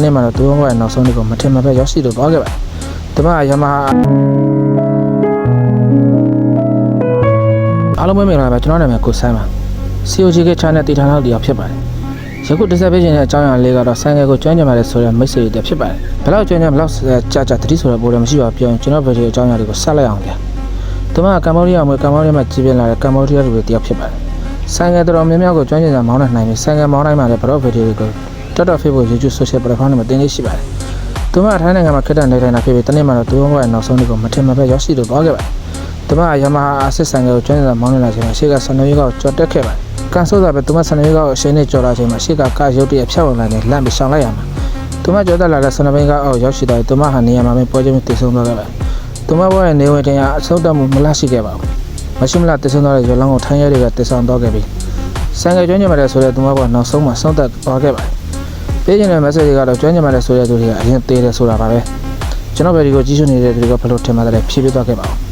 နေ့မှတော့သူကနောက်ဆုံးနေ့ကိုမထင်မှပဲရောက်ရှိလို့သွားခဲ့ပါတယ်တမယမဟာအားလုံးပဲမင်္ဂလာပါကျွန်တော်နာမည်ကိုဆိုင်းပါ COG က channel တည်ထားတဲ့တယောက်ဖြစ်ပါတယ်ယခုတစ်ဆက်ပေးခြင်းတဲ့အကြောင်းအရာလေးကတော့ဆိုင်ကယ်ကိုကျွမ်းကျင်ပါတယ်ဆိုတဲ့မိတ်ဆွေတွေဖြစ်ပါတယ်ဘယ်လောက်ကျွမ်းကျင်ဘယ်လောက်ကြာတတိဆိုတဲ့ပိုးလည်းမရှိပါဘူးပြောရင်ကျွန်တော်ဗီဒီယိုအကြောင်းအရာတွေကိုဆက်လိုက်အောင်ဗျာတမကမ္ဘောဒီးယားမှာကြီးပြင်းလာတဲ့ကမ္ဘောဒီးယားလူတွေတယောက်ဖြစ်ပါတယ်ဆိုင်ကယ်တော်များများကိုကျွမ်းကျင်စွာမောင်းနိုင်ပြီးဆိုင်ကယ်မောင်းတိုင်းမှာလည်းဘလော့ဗီဒီယိုတွေကိုတော်တော် Facebook YouTube Social Platform တွေမှာတင်နေရှိပါတယ်သူမထိုင်းနိုင်ငံမှာခက်တဲ့နေထိုင်တာဖြစ်ပြီးတနေ့မှတော့သူကနောက်ဆုံးနေ့ကိုမထင်မှပဲရောက်ရှိလို့သွားခဲ့ပါတယ်သူမယမဟာအစစ်ဆိုင်ကယ်ကိုကျွမ်းကျင်စွာမောင်းနေလာချိန်မှာရှေ့ကဆန်နွေးကောက်ကြော်တက်ခဲ့ပါတယ်ကန်ဆိုးတာပဲသူမဆန်နွေးကောက်အရှိန်နဲ့ကြော်လာချိန်မှာရှေ့ကရုတ်တရက်ဖြတ်ဝင်လာတဲ့လမ်းပြီးရှောင်လိုက်ရမှာသူမကြော်တက်လာတဲ့ဆန်နွေးကောက်အောက်ရောက်ရှိသွားပြီးသူမဟာနေရာမှာပဲပွဲချင်းတည်ဆုံသွားခဲ့ပါတယ်သူမဘဝရဲ့နေဝင်တင်အဆုံးသတ်မှုမလားရှိခဲ့ပါဘူးမရှိမလားတည်ဆုံသွားတဲ့ရွာလောင်းကိုထိုင်းရဲတွေကတည်ဆောင်သွားခဲ့ပြီးဆိုင်ကယ်ကျွမ်းကျင်ပါတယ်ဆိုတဲ့သူမဘဝနောက်ဆုံးမှဆုံးသက်သွားခဲ့ပါတယ်ပေးခြင်းတဲ့ message တွေကတော့ကျွမ်းကျင်ပါတယ်ဆိုတဲ့သူတွေကအရင်သေးတယ်ဆိုတာပါပဲကျွန်တော်ဗီဒီယိုကြည့်ရှုနေတဲ့သူတွေကဘယ်လိုထင်မှန်းတယ်ဖြည့်ပြသွားခဲ့ပါဦး